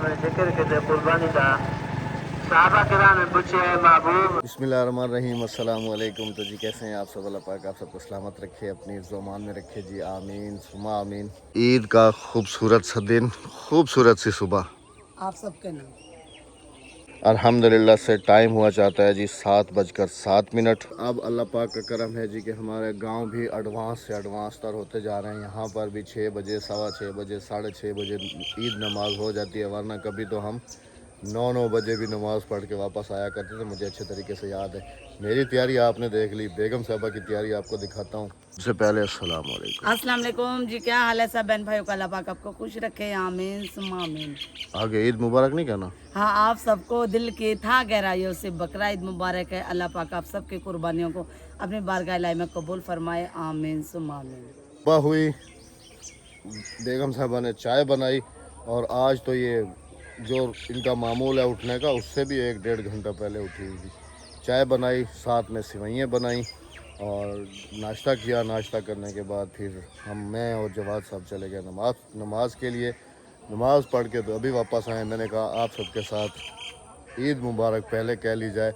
में जिक्र के कुर्बानी दा साहबा किराम में पूछे महबूब। बिस्मिल्लाहिर्रहमानिर्रहीम, अस्सलाम वालेकुम। तो जी कैसे हैं आप सब? अल्लाह पाक आप सबको सलामत रखे, अपनी ज़ुबान में रखे जी, आमीन सुमा आमीन। ईद का खूबसूरत सा दिन, खूबसूरत सी सुबह आप सबके नाम। अल्हम्दुलिल्लाह से टाइम हुआ चाहता है जी 7:07। अब अल्लाह पाक का करम है जी कि हमारे गांव भी एडवांस से एडवांस तर होते जा रहे हैं। यहाँ पर भी 6 बजे, 6:15 बजे, 6:30 बजे ईद नमाज हो जाती है, वरना कभी तो हम 9 बजे भी नमाज़ पढ़ के वापस आया करते थे। मुझे अच्छे तरीके से याद है। मेरी तैयारी आपने देख ली, बेगम साहबा की तैयारी आपको दिखाता हूँ। सबसे पहले अस्सलाम वालेकुम। अस्सलाम वालेकुम जी, क्या हाल है सब बहन भाइयों का? अल्लाह पाक आपको खुश रखे, आमीन सुम्मा आमीन। आगे ईद मुबारक नहीं कहना? हाँ, आप सबको दिल की था गहराइयों से बकरा ईद मुबारक है। अल्लाह पाक आप सबकी कुर्बानियों को अपनी बारगाह इलाही में कबूल फरमाए, आमीन सुम्मा आमीन। सुबह हुई, बेगम साहबा ने चाय बनाई और आज तो ये जो इनका मामूल है उठने का, उससे भी 1-1.5 घंटा पहले उठी हुई थी। चाय बनाई, साथ में सिवैयाँ बनाई और नाश्ता किया। नाश्ता करने के बाद फिर मैं और जवाद साहब चले गए नमाज के लिए। नमाज़ पढ़ के तो अभी वापस आए। मैंने कहा आप सबके साथ ईद मुबारक पहले कह ली जाए,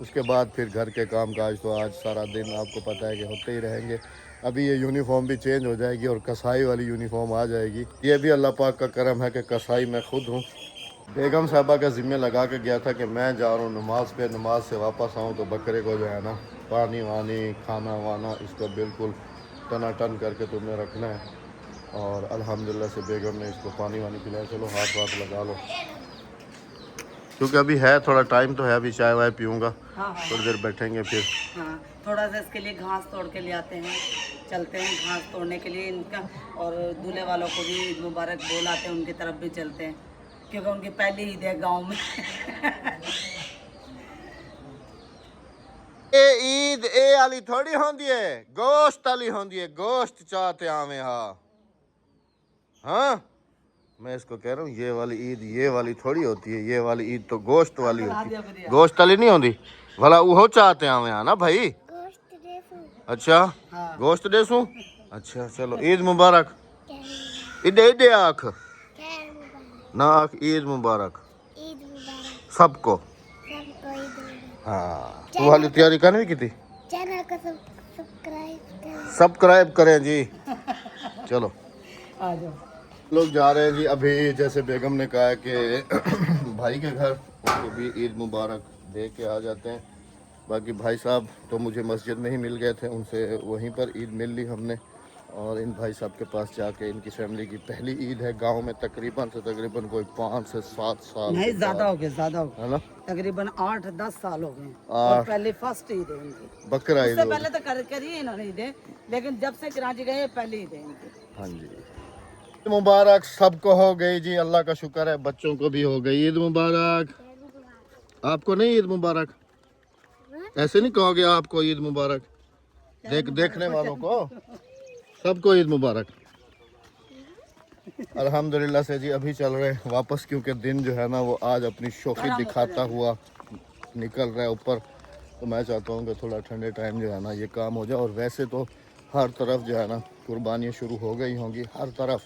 उसके बाद फिर घर के काम काज तो आज सारा दिन आपको पता है कि होते ही रहेंगे। अभी ये यूनिफॉर्म भी चेंज हो जाएगी और कसाई वाली यूनिफॉर्म आ जाएगी। ये भी अल्लाह पाक का करम है कि कसाई मैं खुद हूँ। बेगम साहबा का ज़िम्मे लगा के गया था कि मैं जा रहा हूँ नमाज पे, नमाज से वापस आऊँ तो बकरे को जो है ना पानी वानी खाना वाना इसको बिल्कुल टनाटन करके तुमने रखना है। और अल्हम्दुलिल्लाह से बेगम ने इसको पानी वानी पिलाया। चलो हाथ वाथ लगा लो, क्योंकि अभी है थोड़ा टाइम तो है। अभी चाय वाय पीऊँगा, हाँ हाँ थोड़ी देर बैठेंगे फिर। हाँ, थोड़ा सा इसके लिए घास तोड़ के ले आते हैं, चलते हैं घास तोड़ने के लिए इनका। और दूल्हे वालों को भी ईद मुबारक बोल आते हैं, उनकी तरफ भी चलते हैं क्योंकि उनकी पहली ईद है गाँव में। ईद ए वाली थोड़ी होंदी है, गोश्त वाली होंदी है। गोश्त चाहते आवे हाँ। मैं इसको कह रहा हूँ ये वाली ईद ये वाली थोड़ी होती है। ये वाली ईद तो गोश्त वाली होती है, गोश्त वाली नहीं होती। भला वो चाहते आवे ना भाई। अच्छा हाँ। गोश्त देसू। अच्छा चलो ईद मुबारक। इडे इडे आख ना आख ईद मुबारक सबको। हाँ तू वाली तैयारी करनी की थी। सब्सक्राइब करें जी। चलो आ जाओ। लोग जा रहे हैं जी अभी। जैसे बेगम ने कहा है कि भाई के घर उनको भी ईद मुबारक दे के आ जाते हैं। बाकी भाई साहब तो मुझे मस्जिद में ही मिल गए थे, उनसे वहीं पर ईद मिल ली हमने। और इन भाई साहब के पास जाके इनकी फैमिली की पहली ईद है गांव में। तकरीबन कोई 5 से 7 साल नहीं, के ज्यादा बाद, हो गए, ज्यादा हो है गए, ना। तकरीबन 8-10 साल हो गए। और 8 पहले फर्स्ट ईद है इनकी। बकरा ईद उससे होगी। पहले तो करी इन्होंने ईदें, लेकिन जब से कराची गए पहली ईद है इनकी। हाँ जी ईद मुबारक सबको हो गई जी, अल्लाह का शुक्र है। बच्चों को भी हो गई ईद मुबारक। आपको नहीं ईद मुबारक? ऐसे नहीं कहोगे आपको ईद मुबारक? देखने वालों को सबको ईद मुबारक। अल्हम्दुलिल्लाह से जी अभी चल रहे हैं वापस, क्योंकि दिन जो है ना वो आज अपनी शोखी दिखाता हुआ निकल रहा है ऊपर। तो मैं चाहता हूँ कि थोड़ा ठंडे टाइम जो है ना ये काम हो जाए। और वैसे तो हर तरफ जो है ना कुर्बानियाँ शुरू हो गई होंगी, हर तरफ।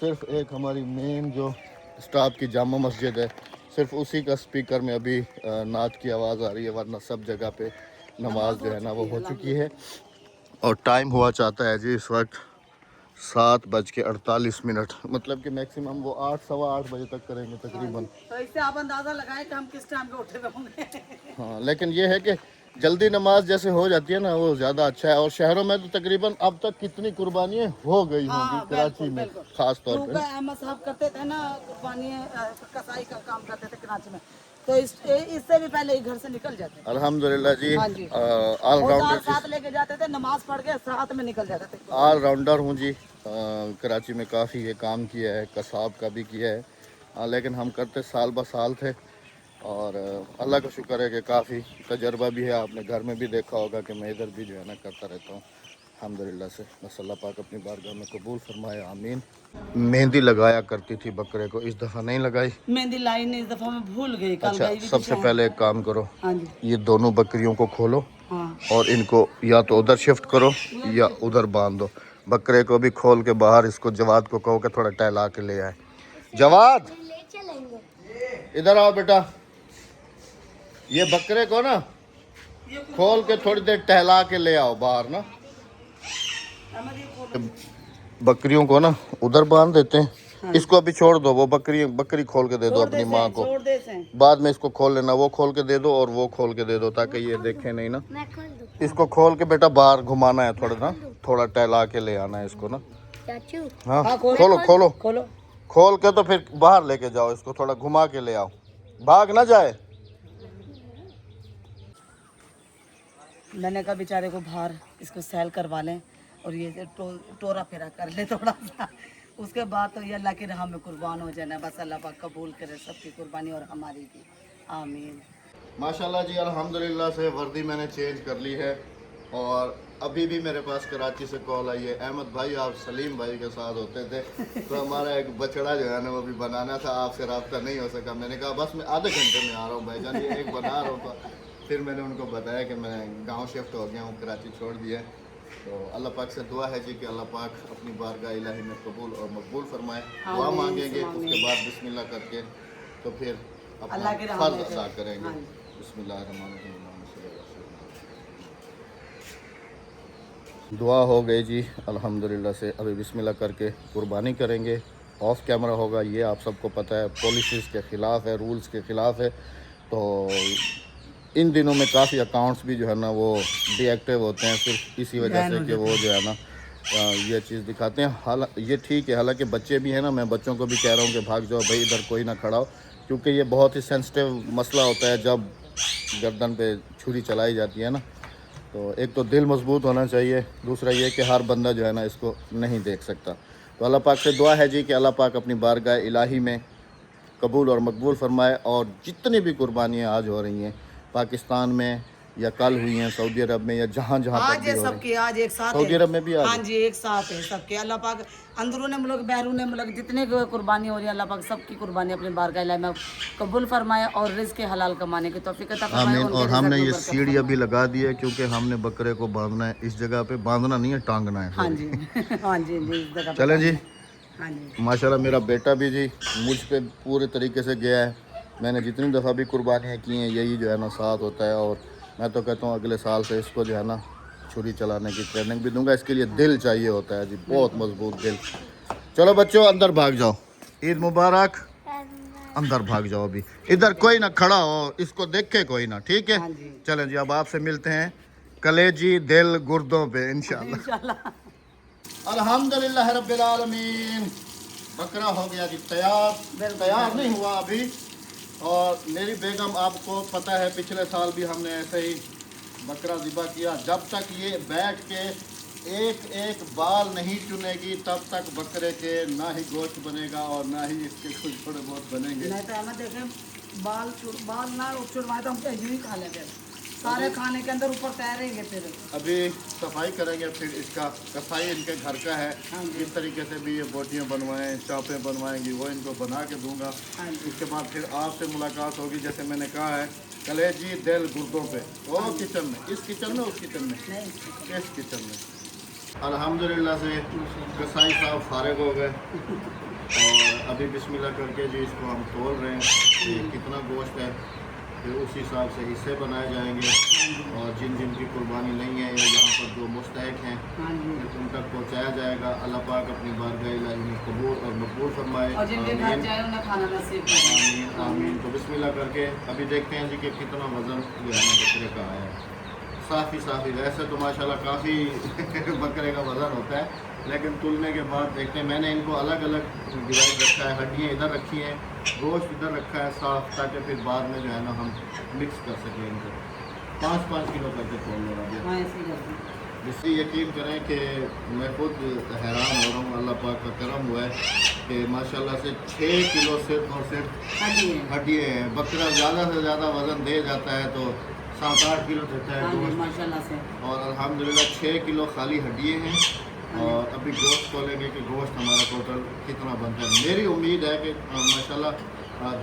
सिर्फ एक हमारी मेन जो स्टाफ की जामा मस्जिद है, सिर्फ उसी का स्पीकर में अभी नात की आवाज़ आ रही है, वरना सब जगह पे नमाज जो है ना वो हो चुकी है। और टाइम हुआ चाहता है जी इस वक्त 7:48। मतलब कि मैक्सिमम वो 8 सवा 8 बजे तक करेंगे तकरीबन। तो इससे आप अंदाजा लगाएं कि हम किस टाइम पे उठे हुए होंगे। हाँ लेकिन ये है कि जल्दी नमाज जैसे हो जाती है ना वो ज़्यादा अच्छा है। और शहरों में तो तकरीबन अब तक कितनी कुर्बानियाँ हो गई होंगी हाँ, कराची बिल्कुल में बिल्कुल। ख़ास तौर पे। अहमद साहब करते थे ना कुर्बानी, कसाई का काम करते थे कराची में, तो इससे भी पहले ही घर से निकल जाते थे। अल्हम्दुलिल्लाह जी हाँ जी, ऑलराउंडर साथ लेके जाते थे, नमाज पढ़ के साथ में निकल जाते थे। ऑलराउंडर हूँ जी। कराची में काफ़ी ये काम किया है, कसाब का भी किया है। लेकिन हम करते साल ब साल थे। और अल्लाह का शुक्र है कि काफ़ी तजर्बा भी है। आपने घर में भी देखा होगा कि मैं इधर भी जो है ना करता रहता हूँ अल्हम्दुलिल्लाह से। बस अल्लाह पाक अपनी बारगाह में कबूल फरमाए, आमीन। मेहंदी लगाया करती थी बकरे को, इस दफ़ा नहीं लगाई। मेहंदी लाई नहीं, इस दफा मैं भूल गई, कल अच्छा गई भी थी सबसे शहर। पहले एक काम करो, हाँ जी, ये दोनों बकरियों को खोलो हाँ और इनको या तो उधर शिफ्ट करो या उधर बांध दो। बकरे को भी खोल के बाहर, इसको जवाद को कहो कि थोड़ा टहला के ले आए। जवाद इधर आओ बेटा। ये बकरे को ना खोल के थोड़ी देर टहला के ले आओ बाहर ना। बकरियों को ना उधर बांध देते हैं। हाँ। इसको अभी छोड़ दो, वो बकरी खोल के दे दो अपनी माँ को। बाद में इसको खोल लेना, वो खोल के दे दो और वो खोल के दे दो ताकि ये देखे नहीं ना। इसको खोल के बेटा बाहर घुमाना है थोड़ा ना, थोड़ा टहला के ले आना है इसको ना। हाँ खोलो खोलो खोलो, खोल के तो फिर बाहर लेके जाओ इसको, थोड़ा घुमा के ले आओ, भाग ना जाए। मैंने कहा बेचारे को बाहर इसको सैल करवा लें और ये टोरा फेरा कर ले थोड़ा सा, उसके बाद तो ये अल्लाह की राह में कुर्बान हो जाना। बस अल्लाह पाक कबूल करे सबकी कुर्बानी और हमारी भी, आमीन। माशाल्लाह जी, अल्हम्दुलिल्लाह से वर्दी मैंने चेंज कर ली है और अभी भी मेरे पास कराची से कॉल आई है, अहमद भाई आप सलीम भाई के साथ होते थे तो हमारा एक बछड़ा जो है ना वो भी बनाना था, आपसे रब्ता नहीं हो सका। मैंने कहा बस मैं आधे घंटे में आ रहा हूँ भाईजान, ये एक बना रहा हूँ। तो फिर मैंने उनको बताया कि मैं गांव शिफ्ट हो गया हूँ, कराची छोड़ दिया। तो अल्लाह पाक से दुआ है जी कि अल्लाह पाक अपनी बारगाह इलाही में कबूल और मकबूल फरमाए। दुआ मांगेंगे, उसके बाद बिस्मिल्लाह करके तो फिर अपना फर्ज अदा करेंगे। बिस्मिल्लाहिर्रहमानिर्रहीम। दुआ हो गई जी अल्हम्दुलिल्लाह से। अभी बिस्मिल्लाह करके कुर्बानी करेंगे। ऑफ कैमरा होगा, ये आप सबको पता है, पॉलिसीज़ के ख़िलाफ़ है, रूल्स के ख़िलाफ़ है। तो इन दिनों में काफ़ी अकाउंट्स भी जो है ना वो डीएक्टिव होते हैं सिर्फ इसी वजह से कि वो जो है ना ये चीज़ दिखाते हैं। ये ठीक है, हालांकि बच्चे भी हैं ना, मैं बच्चों को भी कह रहा हूँ कि भाग जाओ भाई, इधर कोई ना खड़ा हो, क्योंकि ये बहुत ही सेंसिटिव मसला होता है जब गर्दन पे छुरी चलाई जाती है ना। तो एक तो दिल मजबूत होना चाहिए, दूसरा ये कि हर बंदा जो है ना इसको नहीं देख सकता। तो अल्लाह पाक से दुआ है जी कि अल्लाह पाक अपनी बारगाह इलाही में कबूल और मकबूल फरमाए। और जितनी भी कुर्बानियाँ आज हो रही हैं पाकिस्तान में या कल हुई हैं सऊदी अरब में या जहाँ जहाँ आज है सबके, आज एक साथ सऊदी अरब में भी आज, हाँ जी एक साथ है सबके। अल्लाह पाक अंदरून मुल्क बहरूने मुल्क जितने कुर्बानी हो रही है, अल्लाह पाक सबकी कुर्बानी अपनी बारगाह इलाही में कबूल फरमाए और रिज़्क़ हलाल कमाने की तौफीक अता फरमाए। और हमने ये सीढ़ी अभी लगा दी है क्योंकि हमने बकरे को बांधना है इस जगह पे, बांधना नहीं है टांगना है। हाँ जी हाँ जी इस जगह चलें जी। हाँ जी माशाल्लाह मेरा बेटा भी जी मुझ पे पूरे तरीके से गया है। मैंने जितनी दफ़ा भी कुर्बानियाँ की हैं यही जो है ना साथ होता है। और मैं तो कहता हूँ अगले साल से इसको जो है ना छुरी चलाने की ट्रेनिंग भी दूंगा। इसके लिए दिल चाहिए होता है जी, बहुत मजबूत दिल। चलो बच्चों अंदर भाग जाओ, ईद मुबारक। अंदर भाग जाओ, अभी इधर कोई ना खड़ा हो, इसको देखे कोई ना, ठीक है। चलें जी, अब आपसे मिलते हैं कलेजी दिल गुर्दों पे इंशाल्लाह। अल्हम्दुलिल्लाह रब्बिल आलमीन। बकरा हो गया जी तैयार, तैयार नहीं हुआ अभी। और मेरी बेगम, आपको पता है पिछले साल भी हमने ऐसे ही बकरा ज़िबा किया। जब तक ये बैठ के एक एक बाल नहीं चुनेगी तब तक बकरे के ना ही गोश्त बनेगा और ना ही इसके कुछ थोड़े बहुत बनेंगे। नहीं तो हमें देखें बाल ना चुनवाए तो हम तो यूँ ही खा लेंगे, सारे खाने के अंदर ऊपर तैरेंगे। फिर अभी सफाई करेंगे, फिर इसका कसाई इनके घर का है। इस तरीके से भी ये बोटियाँ बनवाएं, चापें बनवाएंगी, वो इनको बना के दूंगा। इसके बाद फिर आपसे मुलाकात होगी, जैसे मैंने कहा है कलेजी दिल गुर्दों पे। वो किचन में, इस किचन में, उस किचन में, इस किचन में। अल्हम्दुलिल्लाह से कसाई साहब फारिग हो गए और अभी बिस्मिल्लाह करके जी इसको हम तोल रहे हैं कि कितना गोश्त है, फिर उस हिसाब से हिस्से बनाए जाएंगे। और जिन जिन की कुर्बानी नहीं है या यहाँ पर जो मुस्तहक हैं उन तक पहुँचाया जाएगा। अल्लाह पाक अपनी बारगाह इलाही में कबूल और मकबूल फरमाए। आमीन आमीन। तो बिस्मिल्लाह करके अभी देखते हैं जी कि कितना वज़न जो है ना बकरे का आया है। साफ़ी वैसे तो माशाल्लाह काफ़ी बकरे का वज़न होता है, लेकिन तुलने के बाद देखते हैं। मैंने इनको अलग अलग डिवाइड रखा है, हड्डियाँ इधर रखी हैं, गोश्त इधर रखा है साफ़, ताकि फिर बाद में जो है ना हम मिक्स कर सकें इनको। 5-5 किलो करके तोड़ लो। जिससे यकीन करें कि मैं खुद हैरान हो रहा हूँ, अल्लाह पाक का करम हुआ है कि माशाल्लाह से 6 किलो सिर्फ और सिर्फ हड्डियाँ हैं। बकरा ज़्यादा से ज़्यादा वज़न दे जाता है तो 7-8 किलो देता है गोश्त माशाल्लाह से। और अल्हम्दुलिल्लाह 6 किलो खाली हड्डियाँ हैं। और अभी गोश्त तोलेंगे कि गोश्त हमारा टोटल कितना बनता है। मेरी उम्मीद है कि माशाल्लाह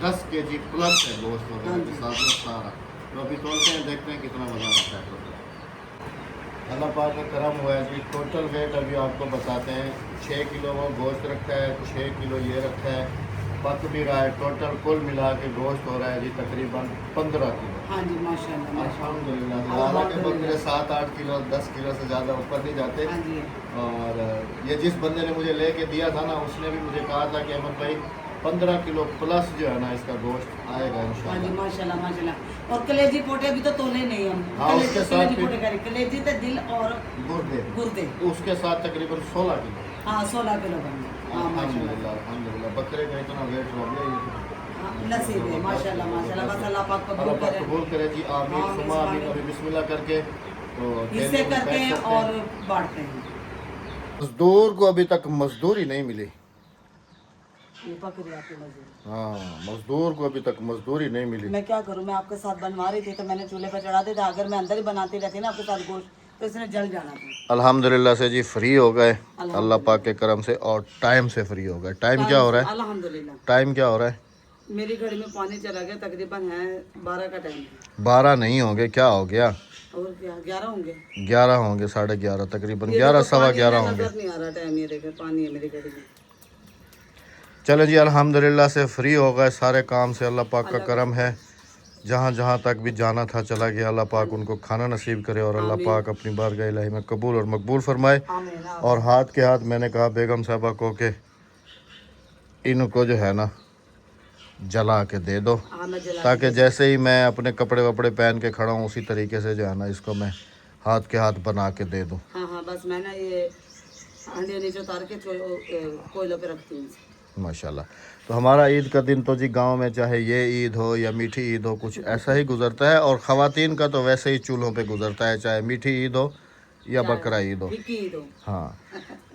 10 kg प्लस है गोश्त वगैरह के साथ में सारा। तो अभी तोलते हैं, देखते हैं कितना वज़न आता है टोटल। अल्लाह पाक का करम हुआ है जी। टोटल वेट अभी आपको बताते हैं। 6 किलो वो गोश्त रखा है, 6 किलो ये रखा है पक भी रहा है। टोटल कुल मिला के गोश्त हो रहा है जी तकरीबन 15 किलो। हाँ जी माशाल्लाह माशाल्लाह। अल्हम्दुलिल्लाह। हालांकि बकरे 7-8 किलो 10 किलो से ज़्यादा ऊपर नहीं जाते। हाँ जी और ये जिस बंदे ने मुझे लेके दिया था ना, उसने भी मुझे कहा था कि अहमद भाई 15 किलो प्लस जो है ना इसका गोश्त आएगा हाँ जी इंशाल्लाह। माशाल्लाह माशाल्लाह। और कलेजी पोटे भी तो तोले नहीं हम। हाँ, उसके साथ कलेजी फिर- पोटे करें, कलेजी तो दिल और गुर्दे गुर्दे। उसके साथ तकरीबन 16 किलो। हाँ 16 किलो बन गए। हाँ माशाल्लाह। अल्हम्दुलिल्लाह अल्हम्दुलिल्लाह। बकरे का इतना वेट हो गया हाँ, नसीब है माशाल्लाह माशाल्लाह। बस अल्लाह पाक कबूल अल्लाह पाक करे, कबूल करे जी। आमीन आमीन, सुमा आमीन। आमीन। अभी बिस्मिल्लाह करके तो हिस्से डेली में करते बैठ हैं सकते और बांटते हैं। मजदूर को अभी तक मजदूरी नहीं मिली। ये बकरी आपकी मजदूर। हाँ, मजदूर को अभी तक मजदूरी नहीं मिली। मैं क्या करूँ, मैं आपके साथ बनवा रही थी तो मैंने चूल्हे पर चढ़ा दिया था। अगर मैं अंदर ही बनाती रहती ना आपके साथ गोश्त तो इसने जल जाना था। अल्हम्दुलिल्लाह से जी फ्री हो गए अल्हम्दुलिल्लाह। अल्लाह पाक के करम से, और टाइम से फ्री हो गए। टाइम क्या हो रहा है? अल्हम्दुलिल्लाह। टाइम क्या हो रहा है? मेरी घड़ी में पानी चला गया, तकरीबन है 12 का टाइम है। 12 नहीं होंगे, क्या हो गया? और क्या 11 होंगे? 11 होंगे, 11:30 तकरीबन। ये 11 देखो सवा पानी 11 है, होंगे। नजर नहीं आ रहा टाइम। ये देखे पानी है मेरी घड़ी में। चलो जी, अल्हम्दुलिल्लाह से फ्री हो गए सारे काम से। अल्लाह पाक का अल्लाह करम है, जहाँ जहाँ तक भी जाना था चला गया। अल्लाह पाक उनको खाना नसीब करे और अल्लाह आमीन। पाक अपनी बारगाह इलाही में कबूल और मकबूल फरमाए। आमीन और हाथ के हाथ मैंने कहा बेगम साहबा को कि इनको जो है ना जला के दे दो, हाँ मैं जला ताकि जैसे ही मैं अपने कपड़े वपड़े पहन के खड़ा हूँ उसी तरीके से जो है ना इसको मैं हाथ के हाथ बना के दे दूँ। हाँ हाँ बस मैं ना ये अंडे नीचे उतार के कोयलों पे रखती हूँ। माशाल्लाह। तो हमारा ईद का दिन तो जी गांव में चाहे ये ईद हो या मीठी ईद हो कुछ ऐसा ही गुजरता है, और ख़वातीन का तो वैसे ही चूल्हों पे गुजरता है, चाहे मीठी ईद हो या बकरा ईद हो। फिक्की ईद हो। हाँ,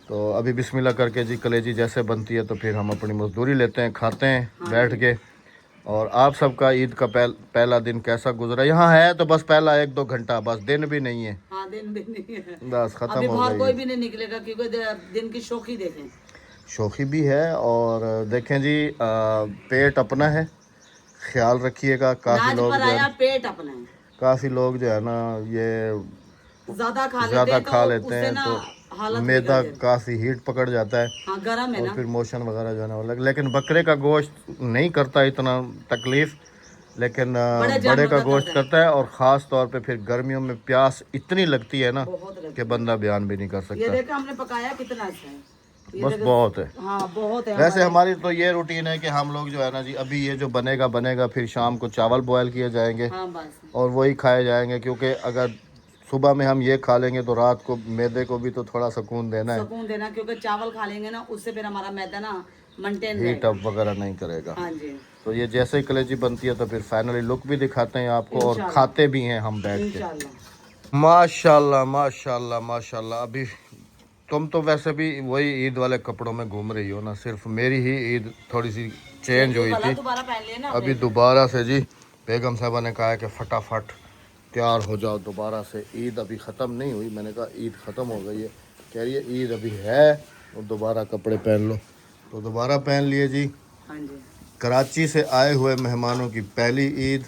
तो अभी बिस्मिल्लाह करके जी कलेजी जैसे बनती है तो फिर हम अपनी मजदूरी लेते हैं, खाते हैं बैठ के। और आप सबका ईद का पहला दिन कैसा गुजरा? यहाँ है तो बस पहला 1-2 घंटा, बस दिन भी नहीं है, हाँ दिन भी नहीं है। बस ख़त्म अभी हो बाहर कोई गई। भी नहीं निकलेगा क्योंकि दिन की शौकी देखें। शौकी भी है, और देखें जी पेट अपना है, ख्याल रखिएगा। नाच पर आया पेट अपना है। काफ़ी लोग जो है ना ये ज्यादा खा लेते ज़्यादा हैं खा तो लेते उससे हैं ना तो हालत मैदा बिगड़ जाती है। काफ़ी हीट पकड़ जाता है हाँ गर्म है और ना। फिर मोशन वगैरह जो है ना लेकिन बकरे का गोश्त नहीं करता इतना तकलीफ़, लेकिन बड़े बड़े जानवर का का गोश्त करता है। करता है। और ख़ास तौर पे फिर गर्मियों में प्यास इतनी लगती है ना बहुत लगती कि बंदा बयान भी नहीं कर है। ये सकता। देखो हमने पकाया कितना अच्छा है। ये बस देखो। बहुत है। हाँ बहुत है। वैसे हमारी तो ये रूटीन है कि हम लोग जो है ना जी अभी ये जो बनेगा बनेगा, फिर शाम को चावल बॉयल किए जाएंगे हाँ बस और वही खाए जाएंगे, क्योंकि अगर सुबह में हम ये खा लेंगे तो रात को मैदे को भी तो थोड़ा सुकून देना है, सुकून देना, क्योंकि चावल खा लेंगे ना उससे फिर हमारा मैदा ना मेंटेन हीट रहेगा। अप वगैरह नहीं करेगा। हाँ जी तो ये जैसे ही कलेजी बनती है तो फिर फाइनली लुक भी दिखाते हैं आपको और इंशाल्लाह। खाते भी हैं हम बैठ के। इंशाल्लाह। माशाल्लाह माशाल्लाह माशाल्लाह। अभी तुम तो वैसे भी वही ईद वाले कपड़ों में घूम रही हो ना, सिर्फ मेरी ही ईद थोड़ी सी चेंज हुई थी। दोबारा पहन लिए ना अभी दोबारा से जी बेगम साहबा ने कहा है कि फटाफट तैयार हो जाओ दोबारा से, ईद अभी ख़त्म नहीं हुई। मैंने कहा ईद ख़त्म हो गई है, कह रही है ईद अभी है और दोबारा कपड़े पहन लो। तो दोबारा पहन लिए जी। हाँ जी कराची से आए हुए मेहमानों की पहली ईद,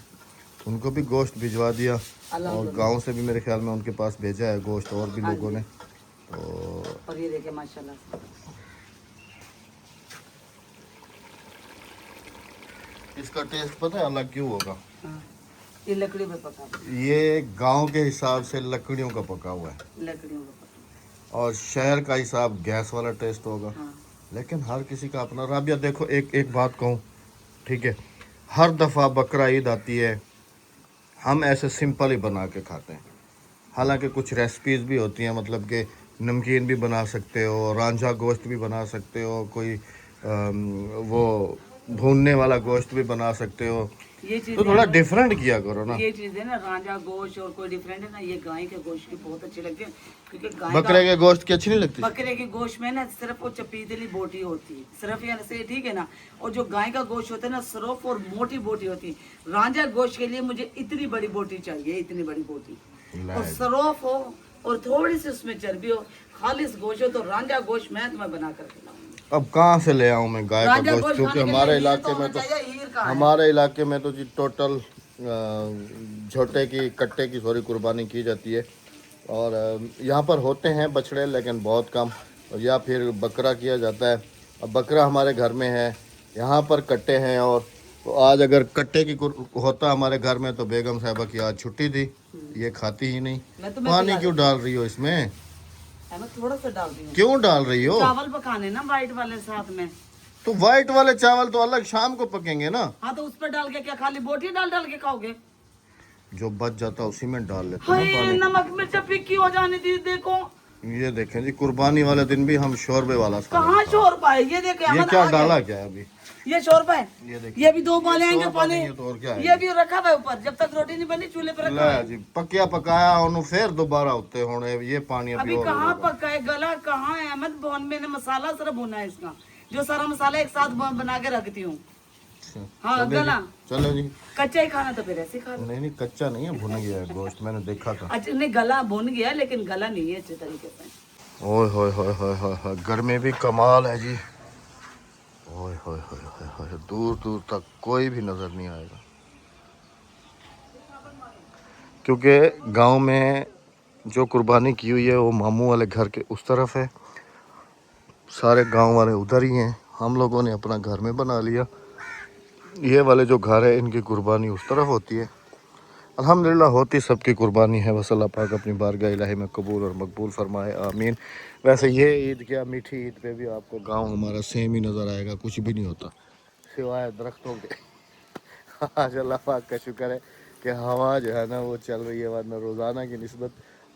उनको भी गोश्त भिजवा दिया और गांव से भी मेरे ख्याल में उनके पास भेजा है गोश्त और भी लोगों ने। तो और ये देखिए माशाल्लाह इसका टेस्ट पता है अलग क्यों होगा? हाँ, ये लकड़ी पे पका है। ये गांव के हिसाब से लकड़ियों का पका हुआ है लकड़ियों पे पका। और शहर का हिसाब गैस वाला टेस्ट होगा। हाँ लेकिन हर किसी का अपना। राबिया देखो एक बात कहूँ, ठीक है, हर दफ़ा बकरा ईद आती है हम ऐसे सिंपल ही बना के खाते हैं। हालांकि कुछ रेसिपीज़ भी होती हैं, मतलब कि नमकीन भी बना सकते हो, रांझा गोश्त भी बना सकते हो, कोई वो भूनने वाला गोश्त भी बना सकते हो। ये चीज तो थोड़ा डिफरेंट किया करो ना। ये चीज है ना रांझा गोश्त और कोई डिफरेंट है ना, ये गाय के गोश्त की बहुत अच्छी लगती है क्योंकि गाय बकरे के गोश्त की अच्छी नहीं लगती? बकरे के गोश्त में ना सिर्फ वो चपीतली बोटी होती है, सिर्फ या से ठीक है ना। और जो गाय का गोश्त होता है ना सिर्फ और मोटी बोटी होती है। रांझा गोश्त के लिए मुझे इतनी बड़ी बोटी चाहिए, इतनी बड़ी बोटी और सरोफ हो और थोड़ी सी उसमें चर्बी हो, खालिश गोश्त हो। तो रांझा गोश्त मैं तुम्हें बना कर खिलाऊंगी। अब कहाँ से ले आऊँ मैं गाय का रांझा गोश्त, गोश्त क्योंकि खाने के हमारे लिए हीर इलाके तो में होना तो चाहिए। हीर का है। हमारे इलाके में तो जी टोटल झोटे की कट्टे की सॉरी कुर्बानी की जाती है। और यहाँ पर होते हैं बछड़े लेकिन बहुत कम, और या फिर बकरा किया जाता है। अब बकरा हमारे घर में है यहाँ पर कट्टे हैं। और तो आज अगर कट्टे की होता हमारे घर में तो बेगम साहिबा की आज छुट्टी थी। ये खाती ही नहीं। मैं तुम्हें पानी खिला क्यों देती डाल रही हो इसमें? मैं थोड़ा सा डाल दी हूँ। क्यों डाल रही हो? चावल पकाने ना वाइट वाले साथ में। तो वाइट वाले चावल तो अलग शाम को पकेंगे ना। हाँ तो उस पर डाल के क्या खाली बोटी डाल डाल के खाओगे? जो बच जाता उसी में डाल लेते हैं ना हाय पानी। नमक मिर्च फिक्की हो जाने दी देखो। ये देखें जी, कुर्बानी वाले दिन भी हम शोरबे वाला कहाँ शोरबा है? ये देखे ये क्या डाला क्या है अभी? ये शोरबा है। ये देखिए, ये भी 2 उबाले आएंगे शोरबा पानी। नहीं है तो और क्या है? ये भी रखा हुआ है ऊपर, जब तक रोटी नहीं बनी चूल्हे पर रखा ले है। जी, पकिया पकाया उन्होंने फिर दोबारा होते होने ये पानी अभी और कहाँ होगा। पका है? गला कहाँ है अहमद? भवन मैंने मसाला सारा भुना है इसका, जो सारा मसाला एक साथ बना के रखती हूँ। हाँ चले गला जी, चलो जी। कच्चा ही खाना तो फिर ऐसे खा लो। नहीं कच्चा नहीं है, भुन गया है गोश्त, मैंने देखा था। अच्छा नहीं, गला भुन गया लेकिन गला नहीं है अच्छे तरीके से। ओए होए होए होए होए होए, गर्मी भी कमाल है जी। ओए होए होए होए होए, दूर दूर तक कोई भी नजर नहीं आएगा, क्योंकि गांव में जो कुर्बानी की हुई है वो मामू वाले घर के उस तरफ है। सारे गांव वाले उधर ही हैं। हम लोगों ने अपना घर में बना लिया। ये वाले जो घर है इनकी कुर्बानी उस तरफ होती है। अल्हम्दुलिल्लाह होती सबकी कुर्बानी है। बस अल्लाह पाक अपनी बारगाह इलाही में कबूल और मकबूल फरमाए, आमीन। वैसे ये ईद क्या, मीठी ईद पे भी आपको गांव हमारा सेम ही नज़र आएगा, कुछ भी नहीं होता सिवाय दरख्तों के। आज अल्लाह पाक का शुक्र है कि हवा जो है ना वो चल रही है, वरना रोज़ाना की निस्बत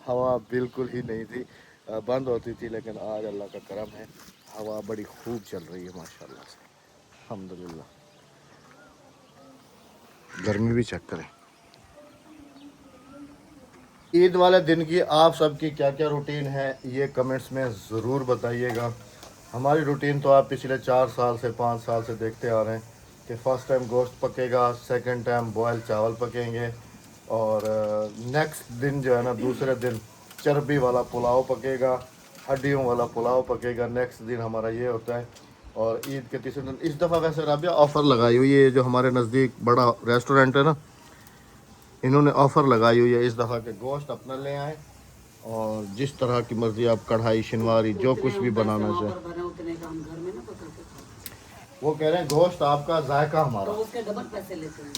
हवा बिल्कुल ही नहीं थी, बंद होती थी। लेकिन आज अल्लाह का करम है, हवा बड़ी खूब चल रही है माशाल्लाह से, अल्हम्दुलिल्लाह। गर्मी भी चेक करें। ईद वाले दिन की आप सबकी क्या क्या रूटीन है ये कमेंट्स में ज़रूर बताइएगा। हमारी रूटीन तो आप पिछले 4 साल से 5 साल से देखते आ रहे हैं कि फ़र्स्ट टाइम गोश्त पकेगा, सेकंड टाइम बॉयल चावल पकेंगे, और नेक्स्ट दिन जो है ना दूसरे दिन चर्बी वाला पुलाव पकेगा, हड्डियों वाला पुलाव पकेगा। नेक्स्ट दिन हमारा ये होता है। और ईद के तीसरे दिन इस दफ़ा वैसे राबिया ऑफ़र लगाई हुई है, जो हमारे नज़दीक बड़ा रेस्टोरेंट है ना, इन्होंने ऑफ़र लगाई हुई है इस दफ़ा के गोश्त अपना ले आए और जिस तरह की मर्ज़ी आप कढ़ाई शनवारी जो कुछ भी बनाना चाहे। उतने का हम घर में ना पका के खाते वो कह रहे हैं गोश्त आपका, जायका हैं। हमारा। तो उसके डबल पैसे लेते हैं।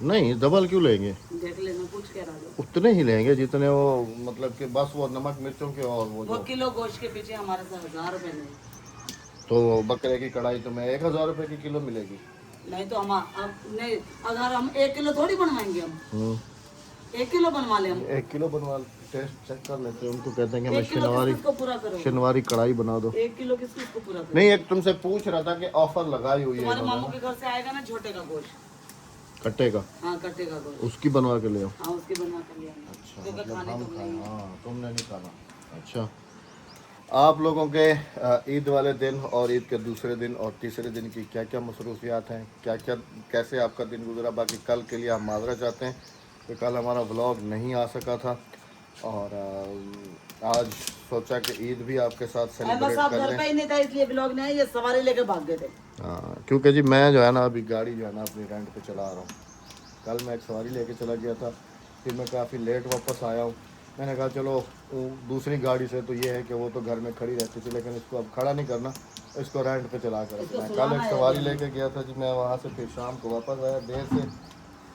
नहीं डबल क्यों लेंगे, देख लेना, पूछ के रहा लो। उतने ही लेंगे जितने वो, मतलब कि बस वो नमक मिर्चों के और वो वो जो। किलो गोश्त के पीछे हमारे से 1000 रुपए नहीं। तो बकरे की कढ़ाई तुम्हें 1000 रुपये की किलो मिलेगी। नहीं तो हम नहीं, अगर हम 1 किलो थोड़ी बनवाएंगे, हम 1 किलो बनवा ले। हम 1 किलो बनवा, टेस्ट चेक कर लेते हैं। उनको कहते हैं कि 1 किलो किसको पूरा करो? शनवारी कढ़ाई बना दो। 1 किलो किसको पूरा करो? नहीं, एक तुमसे पूछ रहा था कि ऑफर लगाई हुई है तुम्हारे इन्होंने मामू के घर से आएगा ना छोटे का गोश्त, कट्टे का, हाँ कट्टे का गोश्त, उसकी बनवा के ले आओ। हाँ उसकी बनवा कर लिया। अच्छा, क्योंकि मतलब खाने हम तुम खाएं, नहीं। हाँ तुमने नहीं खाना। अच्छा, आप लोगों के ईद वाले दिन और ईद के दूसरे दिन और तीसरे दिन की क्या क्या मसरूफियात हैं, क्या क्या कैसे आपका दिन गुजरा। बाकी कल के लिए हम माजरा चाहते हैं कि कल हमारा व्लॉग नहीं आ सका था, और आज सोचा कि ईद भी आपके साथ सेलिब्रेट साहब कर घर लें। पे ही नहीं था इसलिए ब्लॉग नहीं, ये सवारी लेके भाग गए थे। हाँ, क्योंकि जी मैं जो है ना अभी गाड़ी जो है ना अपनी रेंट पे चला रहा हूँ। कल मैं एक सवारी लेके चला गया था, फिर मैं काफ़ी लेट वापस आया हूँ। मैंने कहा चलो दूसरी गाड़ी से तो ये है कि वो तो घर में खड़ी रहती थी, लेकिन इसको अब खड़ा नहीं करना, इसको रेंट पे चला कर रखना है। कल एक सवारी लेके गया था जी मैं, वहाँ से फिर शाम को वापस आया देर से,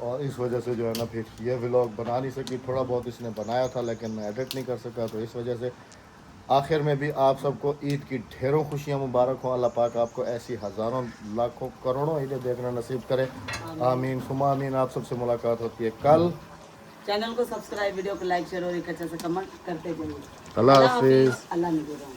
और इस वजह से जो है ना फिर ये व्लॉग बना नहीं सकी। थोड़ा बहुत इसने बनाया था लेकिन मैं एडिट नहीं कर सका, तो इस वजह से आखिर में भी आप सबको ईद की ढेरों खुशियाँ मुबारक हों। अल्लाह पाक आपको ऐसी हज़ारों लाखों करोड़ों ईदें देखना नसीब करे, आमीन सुमा आमीन। आप सबसे मुलाकात होती है कल। चैनल को सब्सक्राइब, वीडियो को लाइक शेयर और एक अच्छा से कमेंट करते जाइए। अल्लाह हाफिज़। अल्लाह निगरान।